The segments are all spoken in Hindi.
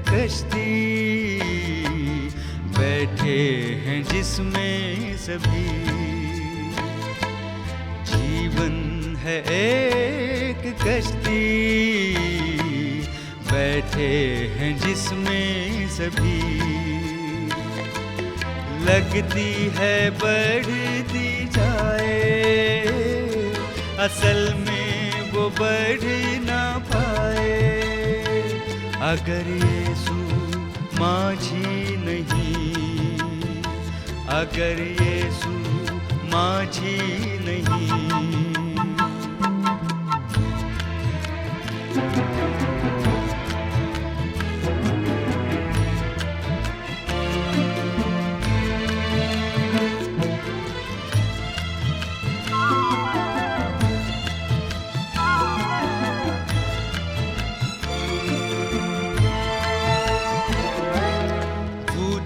कश्ती, बैठे हैं जिसमें सभी। जीवन है एक कश्ती, बैठे हैं जिसमें सभी। लगती है बढ़ती जाए, असल में वो बढ़ ना पाए। अगर यीशु माझी नहीं, अगर यीशु माझी नहीं।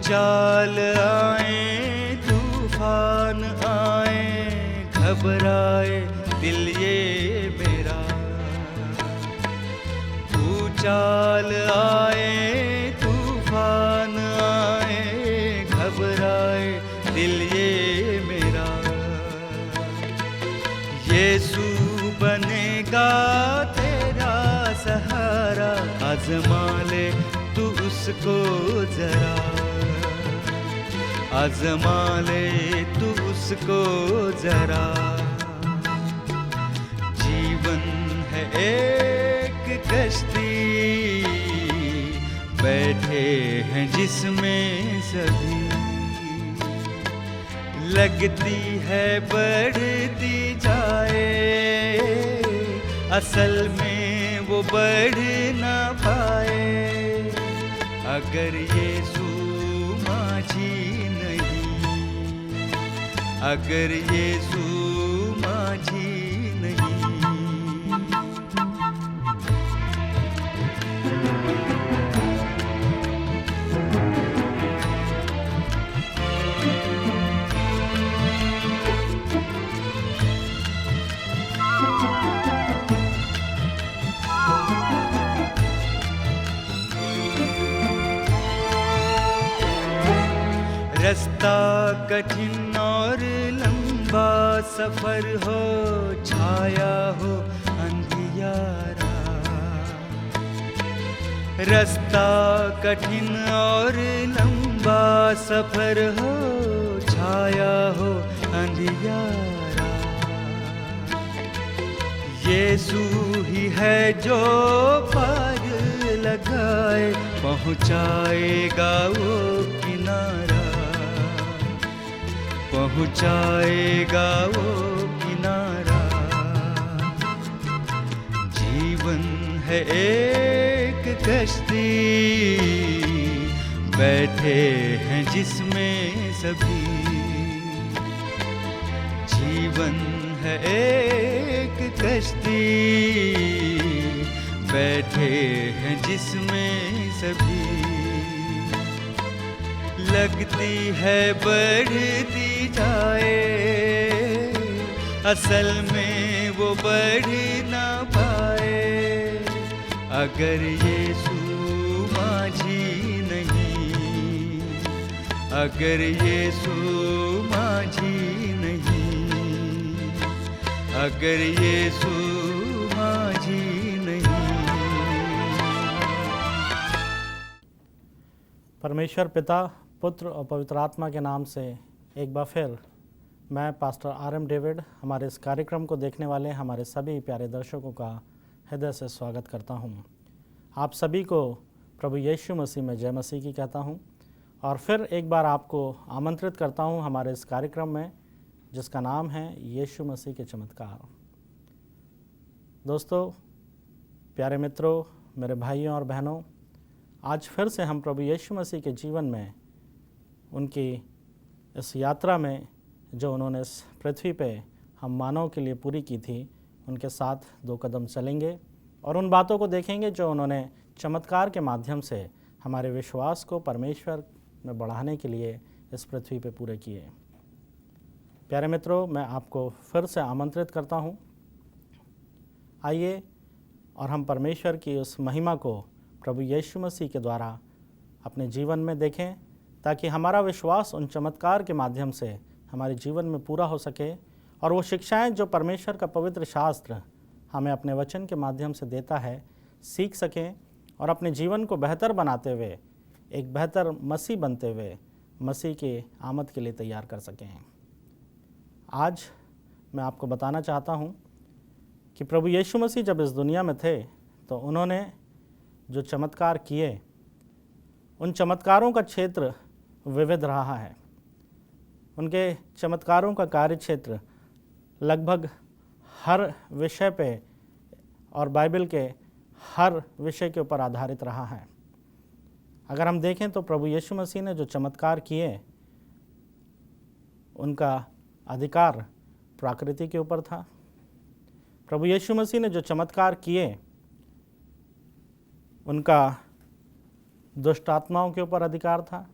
चाल आए तूफान आए, घबराए दिल ये मेरा। चाल आए तूफान आए, घबराए दिल ये मेरा। यीशु बनेगा तेरा सहारा, आज़मा ले तू उसको जरा, आज़मा ले तू उसको जरा। जीवन है एक कश्ती, बैठे हैं जिसमें सभी। लगती है बढ़ती जाए, असल में वो बढ़ ना पाए। अगर यीशु माझी नहीं, अगर यीशु माझी नहीं। रास्ता कठिन और लंबा सफर हो, छाया हो अंधियारा। रास्ता कठिन और लंबा सफर हो, छाया हो अंधियारा। यीशु ही है जो पार लगाए, पहुँचाएगा वो किनारा, पहुँचाएगा वो किनारा। जीवन है एक कश्ती, बैठे हैं जिसमें सभी। जीवन है एक कश्ती, बैठे हैं जिसमें सभी। लगती है बढ़ती जाए, असल में वो बढ़ ना पाए। अगर यीशु माझी नहीं, अगर यीशु माझी नहीं, अगर यीशु माझी नहीं। परमेश्वर पिता, पुत्र और पवित्र आत्मा के नाम से एक बार फिर मैं पास्टर आर.एम. डेविड हमारे इस कार्यक्रम को देखने वाले हमारे सभी प्यारे दर्शकों का हृदय से स्वागत करता हूं। आप सभी को प्रभु यीशु मसीह में जय मसीह की कहता हूं और फिर एक बार आपको आमंत्रित करता हूं हमारे इस कार्यक्रम में जिसका नाम है यीशु मसीह के चमत्कार। दोस्तों, प्यारे मित्रों, मेरे भाइयों और बहनों, आज फिर से हम प्रभु यीशु मसीह के जीवन में, उनकी इस यात्रा में जो उन्होंने इस पृथ्वी पे हम मानव के लिए पूरी की थी, उनके साथ दो कदम चलेंगे और उन बातों को देखेंगे जो उन्होंने चमत्कार के माध्यम से हमारे विश्वास को परमेश्वर में बढ़ाने के लिए इस पृथ्वी पे पूरे किए। प्यारे मित्रों, मैं आपको फिर से आमंत्रित करता हूँ, आइए और हम परमेश्वर की उस महिमा को प्रभु यीशु मसीह के द्वारा अपने जीवन में देखें, ताकि हमारा विश्वास उन चमत्कार के माध्यम से हमारे जीवन में पूरा हो सके और वो शिक्षाएं जो परमेश्वर का पवित्र शास्त्र हमें अपने वचन के माध्यम से देता है सीख सकें और अपने जीवन को बेहतर बनाते हुए एक बेहतर मसीह बनते हुए मसीह के आमद के लिए तैयार कर सकें। आज मैं आपको बताना चाहता हूँ कि प्रभु यीशु मसीह जब इस दुनिया में थे तो उन्होंने जो चमत्कार किए, उन चमत्कारों का क्षेत्र विविध रहा है। उनके चमत्कारों का कार्य क्षेत्र लगभग हर विषय पे और बाइबल के हर विषय के ऊपर आधारित रहा है। अगर हम देखें तो प्रभु यीशु मसीह ने जो चमत्कार किए, उनका अधिकार प्रकृति के ऊपर था। प्रभु यीशु मसीह ने जो चमत्कार किए, उनका दुष्ट आत्माओं के ऊपर अधिकार था।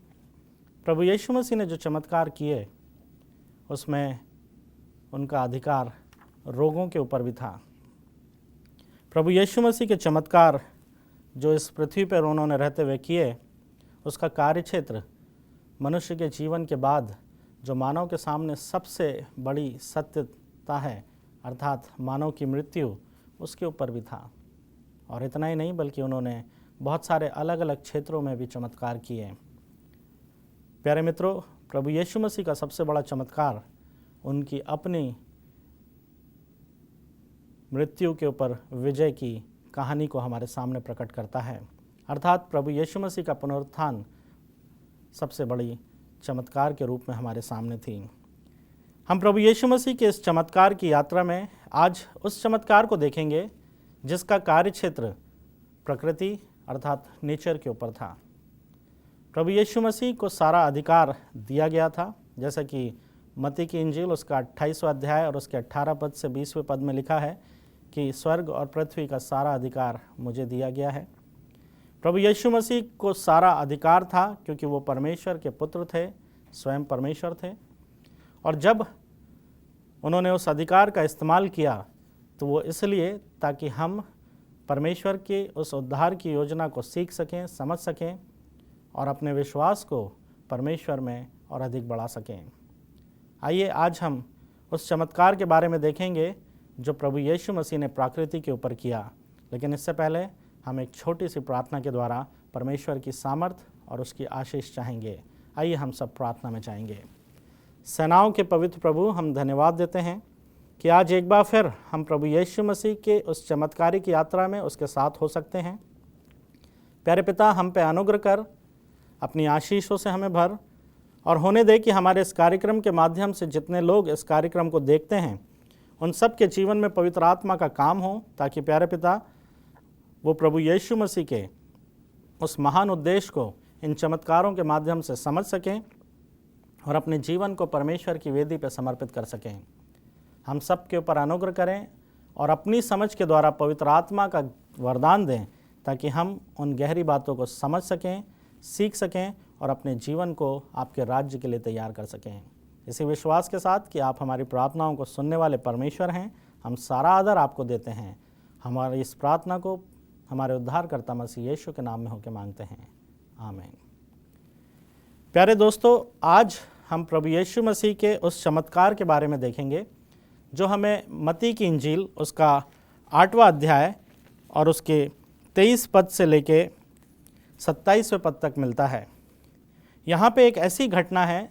प्रभु यीशु मसीह ने जो चमत्कार किए, उसमें उनका अधिकार रोगों के ऊपर भी था। प्रभु यीशु मसीह के चमत्कार जो इस पृथ्वी पर उन्होंने रहते हुए किए, उसका कार्यक्षेत्र मनुष्य के जीवन के बाद जो मानव के सामने सबसे बड़ी सत्यता है, अर्थात मानव की मृत्यु, उसके ऊपर भी था। और इतना ही नहीं, बल्कि उन्होंने बहुत सारे अलग अलग क्षेत्रों में भी चमत्कार किए। प्यारे मित्रों, प्रभु यीशु मसीह का सबसे बड़ा चमत्कार उनकी अपनी मृत्यु के ऊपर विजय की कहानी को हमारे सामने प्रकट करता है, अर्थात प्रभु यीशु मसीह का पुनरुत्थान सबसे बड़ी चमत्कार के रूप में हमारे सामने थी। हम प्रभु यीशु मसीह के इस चमत्कार की यात्रा में आज उस चमत्कार को देखेंगे जिसका कार्यक्षेत्र प्रकृति अर्थात नेचर के ऊपर था। प्रभु यीशु मसीह को सारा अधिकार दिया गया था, जैसा कि मत्ती की इंजील उसका 28वां अध्याय और उसके 18 पद से 20वें पद में लिखा है कि स्वर्ग और पृथ्वी का सारा अधिकार मुझे दिया गया है। प्रभु यीशु मसीह को सारा अधिकार था क्योंकि वो परमेश्वर के पुत्र थे, स्वयं परमेश्वर थे। और जब उन्होंने उस अधिकार का इस्तेमाल किया तो वो इसलिए ताकि हम परमेश्वर के उस उद्धार की योजना को सीख सकें, समझ सकें और अपने विश्वास को परमेश्वर में और अधिक बढ़ा सकें। आइए आज हम उस चमत्कार के बारे में देखेंगे जो प्रभु यीशु मसीह ने प्रकृति के ऊपर किया। लेकिन इससे पहले हम एक छोटी सी प्रार्थना के द्वारा परमेश्वर की सामर्थ और उसकी आशीष चाहेंगे। आइए हम सब प्रार्थना में जाएंगे। सेनाओं के पवित्र प्रभु, हम धन्यवाद देते हैं कि आज एक बार फिर हम प्रभु यीशु मसीह के उस चमत्कारिक यात्रा में उसके साथ हो सकते हैं। प्यारे पिता, हम पे अनुग्रह कर, अपनी आशीषों से हमें भर और होने दे कि हमारे इस कार्यक्रम के माध्यम से जितने लोग इस कार्यक्रम को देखते हैं उन सब के जीवन में पवित्र आत्मा का काम हो, ताकि प्यारे पिता वो प्रभु यीशु मसीह के उस महान उद्देश्य को इन चमत्कारों के माध्यम से समझ सकें और अपने जीवन को परमेश्वर की वेदी पर समर्पित कर सकें। हम सब के ऊपर अनुग्रह करें और अपनी समझ के द्वारा पवित्र आत्मा का वरदान दें, ताकि हम उन गहरी बातों को समझ सकें, सीख सकें और अपने जीवन को आपके राज्य के लिए तैयार कर सकें। इसी विश्वास के साथ कि आप हमारी प्रार्थनाओं को सुनने वाले परमेश्वर हैं, हम सारा आदर आपको देते हैं। हमारी इस प्रार्थना को हमारे उद्धारकर्ता मसीह यीशु के नाम में होकर मांगते हैं, आमीन। प्यारे दोस्तों, आज हम प्रभु यीशु मसीह के उस चमत्कार के बारे में देखेंगे जो हमें मत्ती की इंजील उसका 8वां अध्याय और उसके 23 पद से लेके 27वें पद तक मिलता है। यहाँ पे एक ऐसी घटना है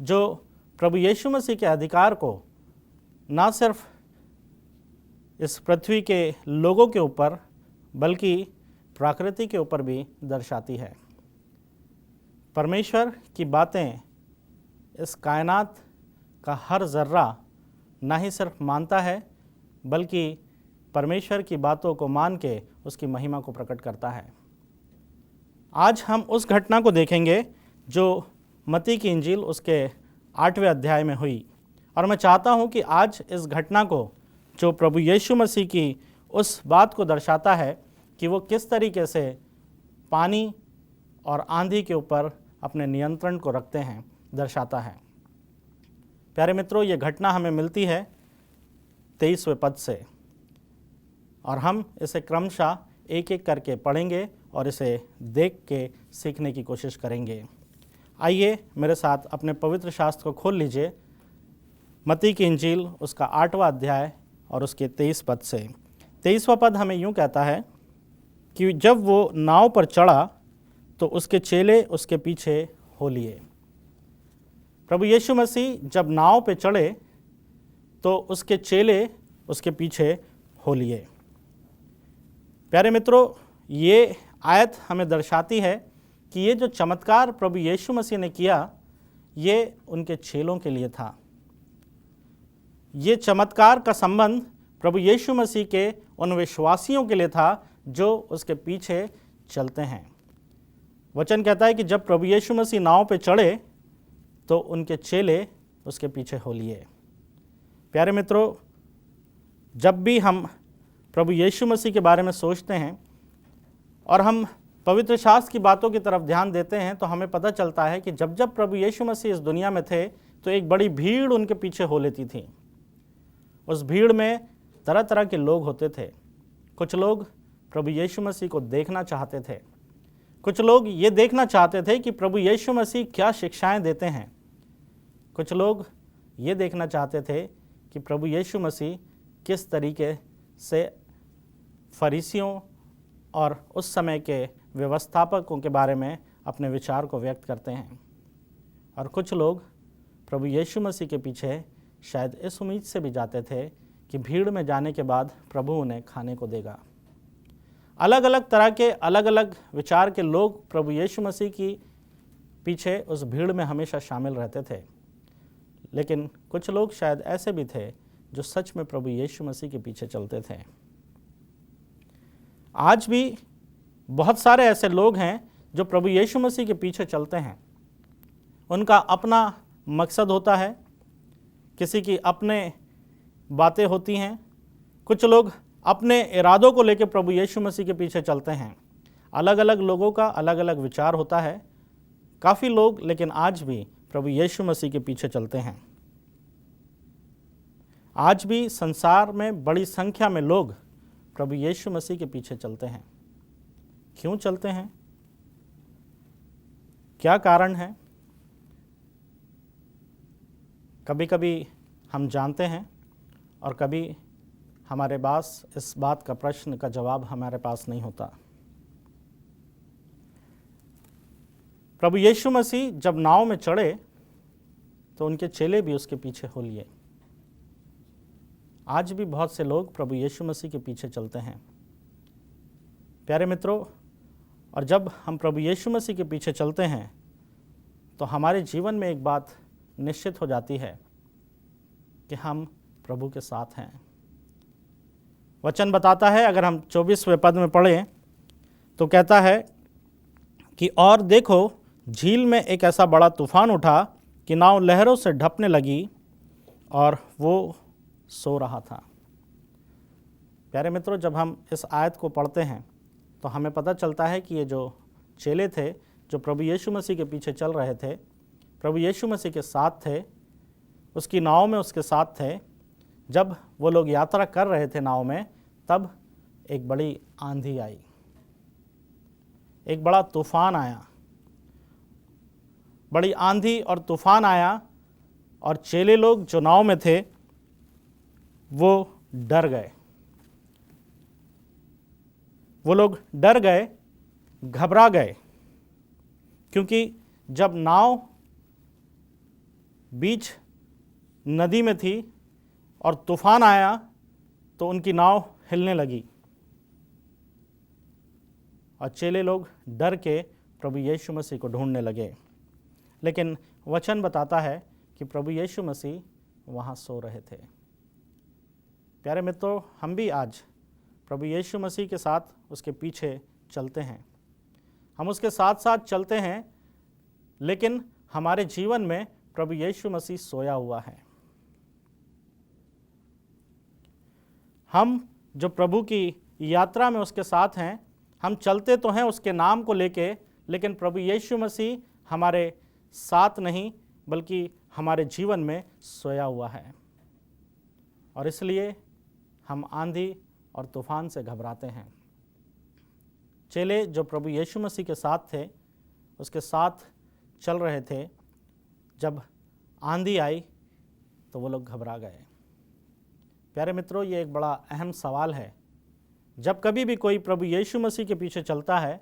जो प्रभु यीशु मसीह के अधिकार को ना सिर्फ इस पृथ्वी के लोगों के ऊपर बल्कि प्रकृति के ऊपर भी दर्शाती है। परमेश्वर की बातें इस कायनात का हर ज़र्रा ना ही सिर्फ मानता है बल्कि परमेश्वर की बातों को मान के उसकी महिमा को प्रकट करता है। आज हम उस घटना को देखेंगे जो मत्ती की इंजील उसके 8वें अध्याय में हुई, और मैं चाहता हूं कि आज इस घटना को जो प्रभु यीशु मसीह की उस बात को दर्शाता है कि वो किस तरीके से पानी और आंधी के ऊपर अपने नियंत्रण को रखते हैं, दर्शाता है। प्यारे मित्रों, ये घटना हमें मिलती है 23वें पद से और हम इसे क्रमशः एक एक करके पढ़ेंगे और इसे देख के सीखने की कोशिश करेंगे। आइए मेरे साथ अपने पवित्र शास्त्र को खोल लीजिए, मत्ती की इंजील उसका 8वां अध्याय और उसके 23 पद से। 23वां पद हमें यूँ कहता है कि जब वो नाव पर चढ़ा तो उसके चेले उसके पीछे हो लिए। प्रभु यीशु मसीह जब नाव पे चढ़े तो उसके चेले उसके पीछे हो लिए। प्यारे मित्रों, ये आयत हमें दर्शाती है कि ये जो चमत्कार प्रभु यीशु मसीह ने किया, ये उनके चेलों के लिए था। ये चमत्कार का संबंध प्रभु यीशु मसीह के उन विश्वासियों के लिए था जो उसके पीछे चलते हैं। वचन कहता है कि जब प्रभु यीशु मसीह नाव पे चढ़े तो उनके चेले उसके पीछे हो लिए। प्यारे मित्रों, जब भी हम प्रभु यीशु मसीह के बारे में सोचते हैं और हम पवित्र शास्त्र की बातों की तरफ ध्यान देते हैं तो हमें पता चलता है कि जब जब प्रभु यीशु मसीह इस दुनिया में थे तो एक बड़ी भीड़ उनके पीछे हो लेती थी। उस भीड़ में तरह तरह के लोग होते थे। कुछ लोग प्रभु यीशु मसीह को देखना चाहते थे। कुछ लोग ये देखना चाहते थे कि प्रभु यीशु मसीह क्या शिक्षाएं देते हैं। कुछ लोग ये देखना चाहते थे कि प्रभु यीशु मसीह किस तरीके से फरीसियों और उस समय के व्यवस्थापकों के बारे में अपने विचार को व्यक्त करते हैं। और कुछ लोग प्रभु यीशु मसीह के पीछे शायद इस उम्मीद से भी जाते थे कि भीड़ में जाने के बाद प्रभु उन्हें खाने को देगा। अलग अलग तरह के अलग अलग विचार के लोग प्रभु यीशु मसीह की पीछे उस भीड़ में हमेशा शामिल रहते थे। लेकिन कुछ लोग शायद ऐसे भी थे जो सच में प्रभु यीशु मसीह के पीछे चलते थे। आज भी बहुत सारे ऐसे लोग हैं जो प्रभु यीशु मसीह के पीछे चलते हैं। उनका अपना मकसद होता है, किसी की अपने बातें होती हैं। कुछ लोग अपने इरादों को लेकर प्रभु यीशु मसीह के पीछे चलते हैं। अलग अलग लोगों का अलग अलग विचार होता है। काफ़ी लोग लेकिन आज भी प्रभु यीशु मसीह के पीछे चलते हैं। आज भी संसार में बड़ी संख्या में लोग प्रभु यीशु मसीह के पीछे चलते हैं। क्यों चलते हैं? क्या कारण है? कभी कभी हम जानते हैं और कभी हमारे पास इस बात का प्रश्न का जवाब हमारे पास नहीं होता। प्रभु यीशु मसीह जब नाव में चढ़े तो उनके चेले भी उसके पीछे हो लिए। आज भी बहुत से लोग प्रभु यीशु मसीह के पीछे चलते हैं। प्यारे मित्रों, और जब हम प्रभु यीशु मसीह के पीछे चलते हैं तो हमारे जीवन में एक बात निश्चित हो जाती है कि हम प्रभु के साथ हैं। वचन बताता है, अगर हम 24वें पद में पढ़ें तो कहता है कि और देखो, झील में एक ऐसा बड़ा तूफान उठा कि नाव लहरों से ढपने लगी और वो सो रहा था। प्यारे मित्रों, जब हम इस आयत को पढ़ते हैं तो हमें पता चलता है कि ये जो चेले थे जो प्रभु यीशु मसीह के पीछे चल रहे थे, प्रभु यीशु मसीह के साथ थे, उसकी नाव में उसके साथ थे। जब वो लोग यात्रा कर रहे थे नाव में, तब एक बड़ी आंधी आई, एक बड़ा तूफान आया। बड़ी आंधी और तूफान आया और चेले लोग जो नाव में थे वो डर गए। वो लोग डर गए, घबरा गए, क्योंकि जब नाव बीच नदी में थी और तूफान आया तो उनकी नाव हिलने लगी और चेले लोग डर के प्रभु यीशु मसीह को ढूंढने लगे। लेकिन वचन बताता है कि प्रभु यीशु मसीह वहाँ सो रहे थे। प्यारे मित्रों, हम भी आज प्रभु यीशु मसीह के साथ उसके पीछे चलते हैं। हम उसके साथ साथ चलते हैं, लेकिन हमारे जीवन में प्रभु यीशु मसीह सोया हुआ है। हम जो प्रभु की यात्रा में उसके साथ हैं, हम चलते तो हैं उसके नाम को लेके, लेकिन प्रभु यीशु मसीह हमारे साथ नहीं बल्कि हमारे जीवन में सोया हुआ है। और इसलिए हम आंधी और तूफान से घबराते हैं। चेले जो प्रभु यीशु मसीह के साथ थे, उसके साथ चल रहे थे, जब आंधी आई तो वो लोग घबरा गए। प्यारे मित्रों, ये एक बड़ा अहम सवाल है। जब कभी भी कोई प्रभु यीशु मसीह के पीछे चलता है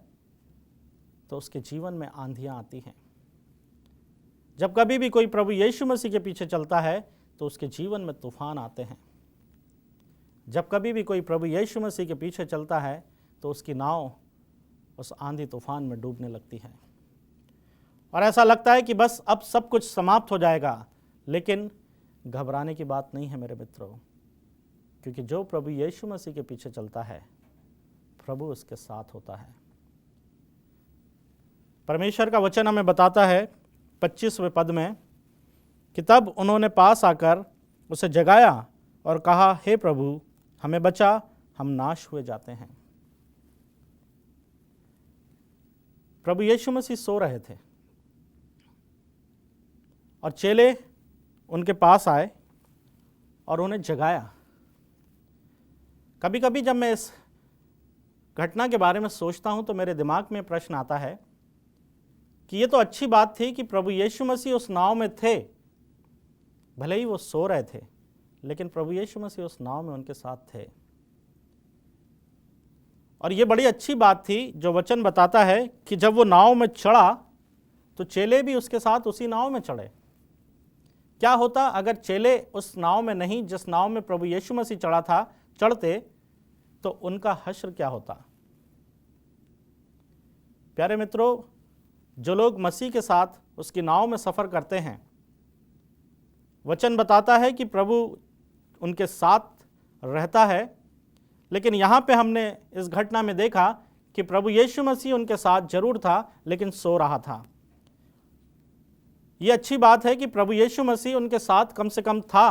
तो उसके जीवन में आंधियां आती हैं। जब कभी भी कोई प्रभु यीशु मसीह के पीछे चलता है तो उसके जीवन में तूफान आते हैं। जब कभी भी कोई प्रभु यीशु मसीह के पीछे चलता है तो उसकी नाव उस आंधी तूफान में डूबने लगती है और ऐसा लगता है कि बस अब सब कुछ समाप्त हो जाएगा। लेकिन घबराने की बात नहीं है मेरे मित्रों, क्योंकि जो प्रभु यीशु मसीह के पीछे चलता है, प्रभु उसके साथ होता है। परमेश्वर का वचन हमें बताता है 25वें पद में कि तब उन्होंने पास आकर उसे जगाया और कहा, हे प्रभु, हमें बचा, हम नाश हुए जाते हैं। प्रभु यीशु मसीह सो रहे थे और चेले उनके पास आए और उन्हें जगाया। कभी कभी जब मैं इस घटना के बारे में सोचता हूं तो मेरे दिमाग में प्रश्न आता है कि ये तो अच्छी बात थी कि प्रभु यीशु मसीह उस नाव में थे, भले ही वो सो रहे थे, लेकिन प्रभु यीशु मसीह उस नाव में उनके साथ थे। और ये बड़ी अच्छी बात थी जो वचन बताता है कि जब वो नाव में चढ़ा तो चेले भी उसके साथ उसी नाव में चढ़े। क्या होता अगर चेले उस नाव में नहीं, जिस नाव में प्रभु यीशु मसीह चढ़ा था, चढ़ते तो उनका हश्र क्या होता? प्यारे मित्रों, जो लोग मसीह के साथ उसकी नाव में सफर करते हैं, वचन बताता है कि प्रभु उनके साथ रहता है। लेकिन यहाँ पे हमने इस घटना में देखा कि प्रभु यीशु मसीह उनके साथ जरूर था, लेकिन सो रहा था। ये अच्छी बात है कि प्रभु यीशु मसीह उनके साथ कम से कम था।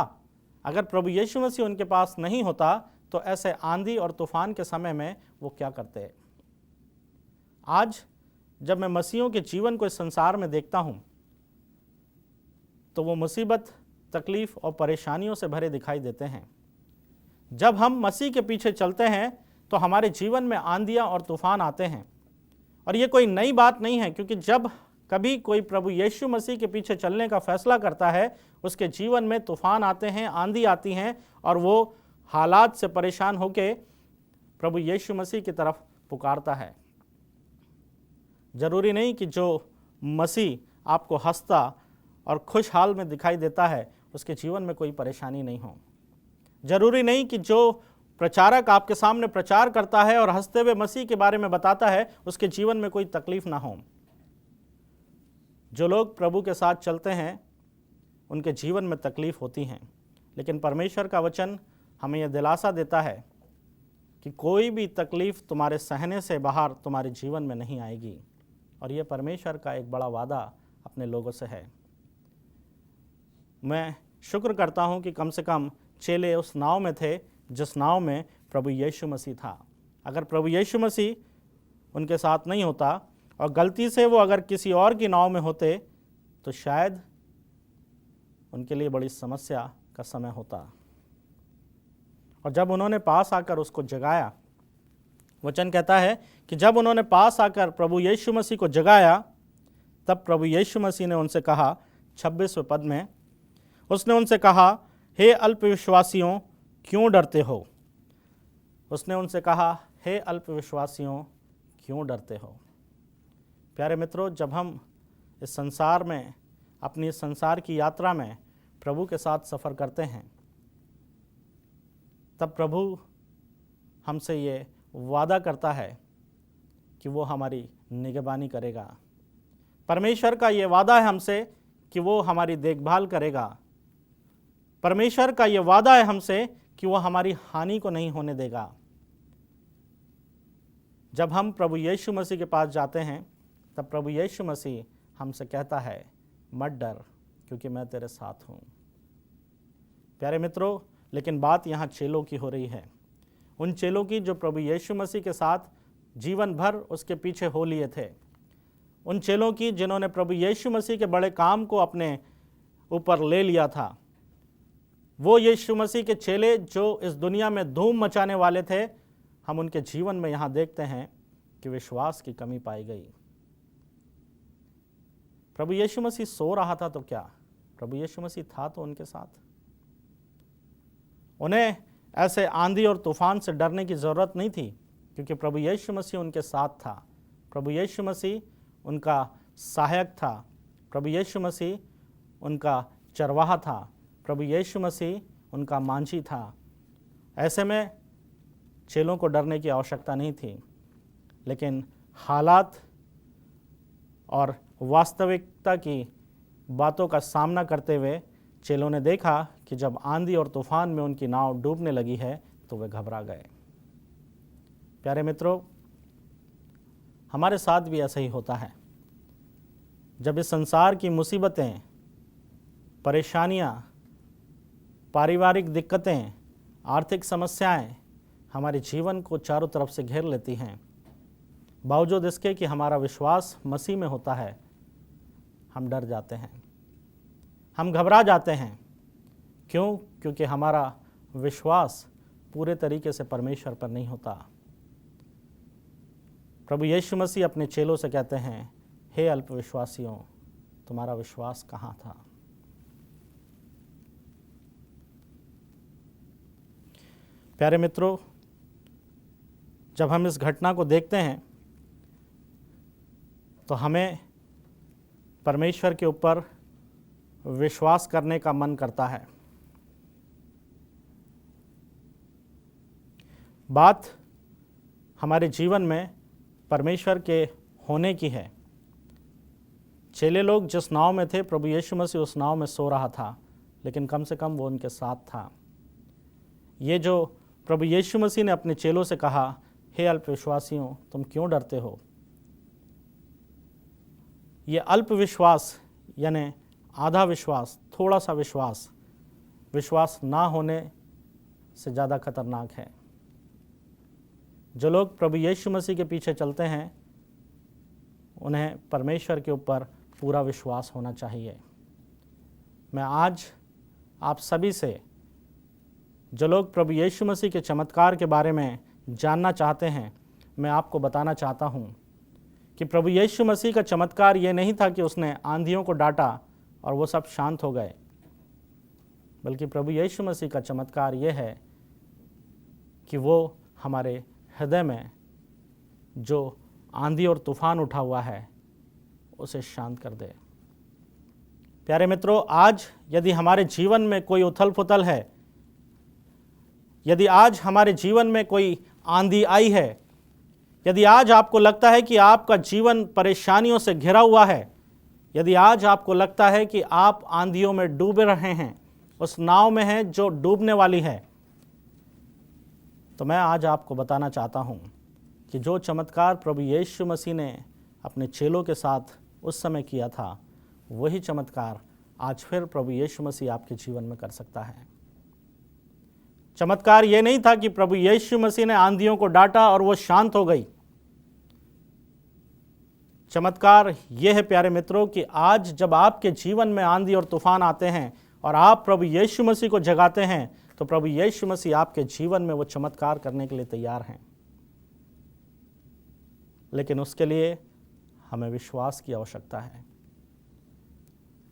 अगर प्रभु यीशु मसीह उनके पास नहीं होता तो ऐसे आंधी और तूफान के समय में वो क्या करते? आज जब मैं मसीहों के जीवन को इस संसार में देखता हूं तो वो मुसीबत, तकलीफ और परेशानियों से भरे दिखाई देते हैं। जब हम मसीह के पीछे चलते हैं तो हमारे जीवन में आंधियां और तूफान आते हैं। और ये कोई नई बात नहीं है, क्योंकि जब कभी कोई प्रभु यीशु मसीह के पीछे चलने का फैसला करता है, उसके जीवन में तूफान आते हैं, आंधी आती हैं और वो हालात से परेशान होकर प्रभु यीशु मसीह की तरफ पुकारता है। जरूरी नहीं कि जो मसीह आपको हंसता और खुशहाल में दिखाई देता है उसके जीवन में कोई परेशानी नहीं हो। जरूरी नहीं कि जो प्रचारक आपके सामने प्रचार करता है और हंसते हुए मसीह के बारे में बताता है उसके जीवन में कोई तकलीफ ना हो। जो लोग प्रभु के साथ चलते हैं उनके जीवन में तकलीफ होती हैं, लेकिन परमेश्वर का वचन हमें यह दिलासा देता है कि कोई भी तकलीफ तुम्हारे सहने से बाहर तुम्हारे जीवन में नहीं आएगी। और यह परमेश्वर का एक बड़ा वादा अपने लोगों से है। मैं शुक्र करता हूं कि कम से कम चेले उस नाव में थे जिस नाव में प्रभु यीशु मसीह था। अगर प्रभु यीशु मसीह उनके साथ नहीं होता और गलती से वो अगर किसी और की नाव में होते तो शायद उनके लिए बड़ी समस्या का समय होता। और जब उन्होंने पास आकर उसको जगाया, वचन कहता है कि जब उन्होंने पास आकर प्रभु यीशु मसीह को जगाया, तब प्रभु यीशु मसीह ने उनसे कहा, 26वें पद में उसने उनसे कहा, हे अल्पविश्वासियों, क्यों डरते हो? उसने उनसे कहा, हे अल्पविश्वासियों, क्यों डरते हो? प्यारे मित्रों, जब हम इस संसार में, अपनी इस संसार की यात्रा में प्रभु के साथ सफ़र करते हैं, तब प्रभु हमसे ये वादा करता है कि वो हमारी निगहबानी करेगा। परमेश्वर का ये वादा है हमसे कि वो हमारी देखभाल करेगा। परमेश्वर का ये वादा है हमसे कि वो हमारी हानि को नहीं होने देगा। जब हम प्रभु यीशु मसीह के पास जाते हैं तब प्रभु यीशु मसीह हमसे कहता है, मत डर, क्योंकि मैं तेरे साथ हूँ। प्यारे मित्रों, लेकिन बात यहाँ चेलों की हो रही है, उन चेलों की जो प्रभु यीशु मसीह के साथ जीवन भर उसके पीछे हो लिए थे, उन चेलों की जिन्होंने प्रभु यीशु मसीह के बड़े काम को अपने ऊपर ले लिया था। वो यीशु मसीह के चेले जो इस दुनिया में धूम मचाने वाले थे, हम उनके जीवन में यहाँ देखते हैं कि विश्वास की कमी पाई गई। प्रभु यीशु मसीह सो रहा था तो क्या, प्रभु यीशु मसीह था तो उनके साथ। उन्हें ऐसे आंधी और तूफान से डरने की ज़रूरत नहीं थी, क्योंकि प्रभु यीशु मसीह उनके साथ था। प्रभु यीशु मसीह उनका सहायक था, प्रभु यीशु मसीह उनका चरवाहा था, प्रभु यीशु मसीह उनका मांझी था। ऐसे में चेलों को डरने की आवश्यकता नहीं थी। लेकिन हालात और वास्तविकता की बातों का सामना करते हुए चेलों ने देखा कि जब आंधी और तूफान में उनकी नाव डूबने लगी है तो वे घबरा गए। प्यारे मित्रों, हमारे साथ भी ऐसा ही होता है। जब इस संसार की मुसीबतें, परेशानियां, पारिवारिक दिक्कतें, आर्थिक समस्याएं हमारे जीवन को चारों तरफ से घेर लेती हैं, बावजूद इसके कि हमारा विश्वास मसीह में होता है, हम डर जाते हैं, हम घबरा जाते हैं। क्यों? क्योंकि हमारा विश्वास पूरे तरीके से परमेश्वर पर नहीं होता। प्रभु यीशु मसीह अपने चेलों से कहते हैं, हे अल्पविश्वासियों, तुम्हारा विश्वास कहाँ था? प्यारे मित्रों, जब हम इस घटना को देखते हैं तो हमें परमेश्वर के ऊपर विश्वास करने का मन करता है। बात हमारे जीवन में परमेश्वर के होने की है। चेले लोग जिस नाव में थे, प्रभु यीशु मसीह उस नाव में सो रहा था, लेकिन कम से कम वो उनके साथ था। ये जो प्रभु यीशु मसीह ने अपने चेलों से कहा, हे अल्पविश्वासियों, तुम क्यों डरते हो? ये अल्पविश्वास यानी आधा विश्वास, थोड़ा सा विश्वास, विश्वास ना होने से ज़्यादा खतरनाक है। जो लोग प्रभु यीशु मसीह के पीछे चलते हैं, उन्हें परमेश्वर के ऊपर पूरा विश्वास होना चाहिए। मैं आज आप सभी से, जो लोग प्रभु यीशु मसीह के चमत्कार के बारे में जानना चाहते हैं, मैं आपको बताना चाहता हूँ कि प्रभु यीशु मसीह का चमत्कार ये नहीं था कि उसने आंधियों को डांटा और वो सब शांत हो गए, बल्कि प्रभु यीशु मसीह का चमत्कार ये है कि वो हमारे हृदय में जो आंधी और तूफान उठा हुआ है उसे शांत कर दे। प्यारे मित्रों, आज यदि हमारे जीवन में कोई उथल पुथल है, यदि आज हमारे जीवन में कोई आंधी आई है, यदि आज आपको लगता है कि आपका जीवन परेशानियों से घिरा हुआ है, यदि आज आपको लगता है कि आप आंधियों में डूबे रहे हैं, उस नाव में हैं जो डूबने वाली है, तो मैं आज आपको बताना चाहता हूं कि जो चमत्कार प्रभु यीशु मसीह ने अपने चेलों के साथ उस समय किया था, वही चमत्कार आज फिर प्रभु यीशु मसीह आपके जीवन में कर सकता है। चमत्कार ये नहीं था कि प्रभु यीशु मसीह ने आंधियों को डांटा और वो शांत हो गई। चमत्कार यह है प्यारे मित्रों कि आज जब आपके जीवन में आंधी और तूफान आते हैं और आप प्रभु यीशु मसीह को जगाते हैं, तो प्रभु यीशु मसीह आपके जीवन में वो चमत्कार करने के लिए तैयार हैं। लेकिन उसके लिए हमें विश्वास की आवश्यकता है।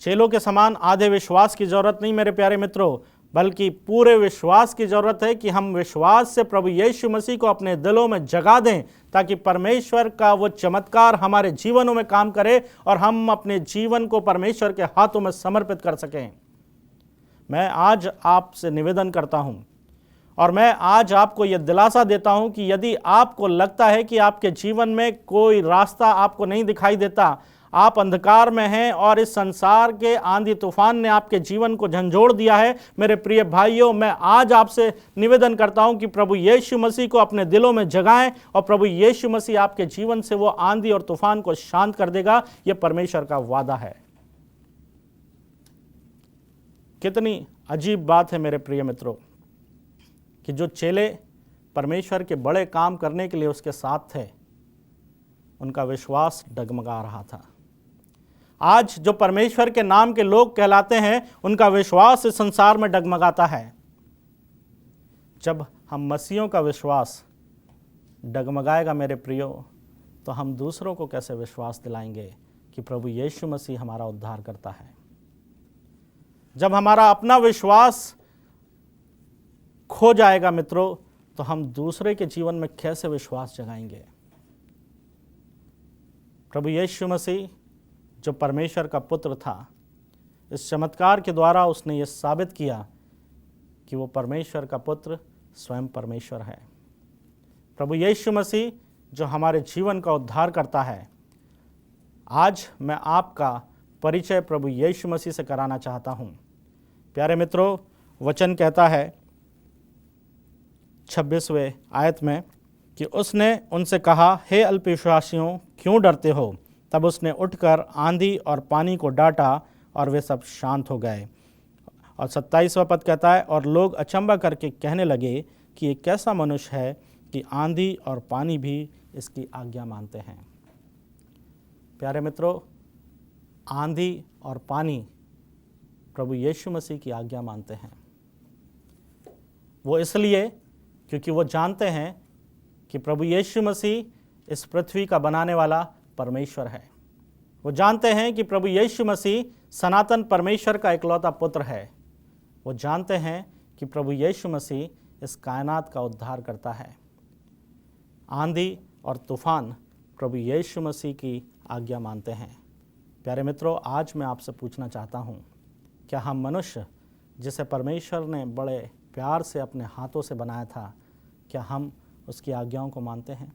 चेलों के समान आधे विश्वास की जरूरत नहीं मेरे प्यारे मित्रों, बल्कि पूरे विश्वास की जरूरत है कि हम विश्वास से प्रभु यीशु मसीह को अपने दिलों में जगा दें, ताकि परमेश्वर का वो चमत्कार हमारे जीवनों में काम करे और हम अपने जीवन को परमेश्वर के हाथों में समर्पित कर सकें। मैं आज आपसे निवेदन करता हूं और मैं आज आपको यह दिलासा देता हूं कि यदि आपको लगता है कि आपके जीवन में कोई रास्ता आपको नहीं दिखाई देता, आप अंधकार में हैं और इस संसार के आंधी तूफान ने आपके जीवन को झंझोड़ दिया है, मेरे प्रिय भाइयों, मैं आज आपसे निवेदन करता हूं कि प्रभु यीशु मसीह को अपने दिलों में जगाएं और प्रभु यीशु मसीह आपके जीवन से वो आंधी और तूफान को शांत कर देगा। यह परमेश्वर का वादा है। कितनी अजीब बात है मेरे प्रिय मित्रों कि जो चेले परमेश्वर के बड़े काम करने के लिए उसके साथ थे, उनका विश्वास डगमगा रहा था। आज जो परमेश्वर के नाम के लोग कहलाते हैं, उनका विश्वास इस संसार में डगमगाता है। जब हम मसीहों का विश्वास डगमगाएगा मेरे प्रियो, तो हम दूसरों को कैसे विश्वास दिलाएंगे कि प्रभु यीशु मसीह हमारा उद्धार करता है। जब हमारा अपना विश्वास खो जाएगा मित्रों, तो हम दूसरे के जीवन में कैसे विश्वास जगाएंगे। प्रभु यीशु मसीह जो परमेश्वर का पुत्र था, इस चमत्कार के द्वारा उसने ये साबित किया कि वो परमेश्वर का पुत्र स्वयं परमेश्वर है। प्रभु यीशु मसीह जो हमारे जीवन का उद्धार करता है, आज मैं आपका परिचय प्रभु यीशु मसीह से कराना चाहता हूँ। प्यारे मित्रों, वचन कहता है 26वें आयत में कि उसने उनसे कहा, हे अल्पविश्वासियों, क्यों डरते हो? तब उसने उठकर आंधी और पानी को डांटा और वे सब शांत हो गए। और 27वां पद कहता है, और लोग अचंभा करके कहने लगे कि ये कैसा मनुष्य है कि आंधी और पानी भी इसकी आज्ञा मानते हैं। प्यारे मित्रों, आंधी और पानी प्रभु यीशु मसीह की आज्ञा मानते हैं। वो इसलिए क्योंकि वो जानते हैं कि प्रभु यीशु मसीह इस पृथ्वी का बनाने वाला परमेश्वर है। वो जानते हैं कि प्रभु यीशु मसीह सनातन परमेश्वर का इकलौता पुत्र है। वो जानते हैं कि प्रभु यीशु मसीह इस कायनात का उद्धार करता है। आंधी और तूफान प्रभु यीशु मसीह की आज्ञा मानते हैं। प्यारे मित्रों, आज मैं आपसे पूछना चाहता हूँ, क्या हम मनुष्य जिसे परमेश्वर ने बड़े प्यार से अपने हाथों से बनाया था, क्या हम उसकी आज्ञाओं को मानते हैं?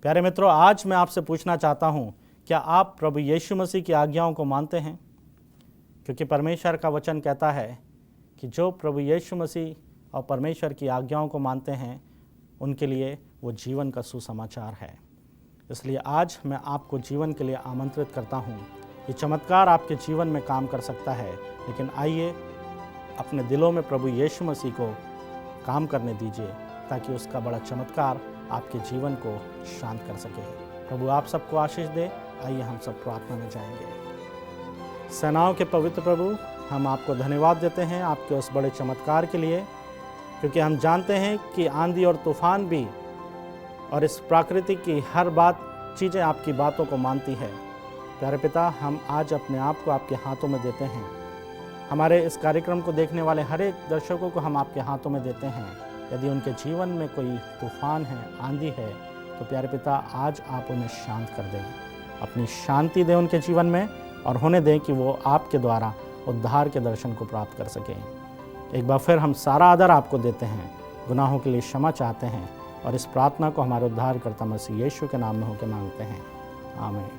प्यारे मित्रों, आज मैं आपसे पूछना चाहता हूँ, क्या आप प्रभु यीशु मसीह की आज्ञाओं को मानते हैं? क्योंकि परमेश्वर का वचन कहता है कि जो प्रभु यीशु मसीह और परमेश्वर की आज्ञाओं को मानते हैं, उनके लिए वो जीवन का सुसमाचार है। इसलिए आज मैं आपको जीवन के लिए आमंत्रित करता हूँ। ये चमत्कार आपके जीवन में काम कर सकता है, लेकिन आइए अपने दिलों में प्रभु यीशु मसीह को काम करने दीजिए, ताकि उसका बड़ा चमत्कार आपके जीवन को शांत कर सके। प्रभु आप सबको आशीष दे। आइए हम सब प्रार्थना में जाएंगे। सेनाओं के पवित्र प्रभु, हम आपको धन्यवाद देते हैं आपके उस बड़े चमत्कार के लिए, क्योंकि हम जानते हैं कि आंधी और तूफान भी और इस प्रकृति की हर चीज़ें आपकी बातों को मानती है। प्यारे पिता, हम आज अपने आप को आपके हाथों में देते हैं। हमारे इस कार्यक्रम को देखने वाले हर एक दर्शकों को हम आपके हाथों में देते हैं। यदि उनके जीवन में कोई तूफान है, आंधी है, तो प्यारे पिता आज आप उन्हें शांत कर दें। अपनी शांति दें उनके जीवन में, और होने दें कि वो आपके द्वारा उद्धार के दर्शन को प्राप्त कर सकें। एक बार फिर हम सारा आदर आपको देते हैं, गुनाहों के लिए क्षमा चाहते हैं, और इस प्रार्थना को हमारे उद्धारकर्ता मसीह यीशु के नाम में होकर मांगते हैं। आमीन।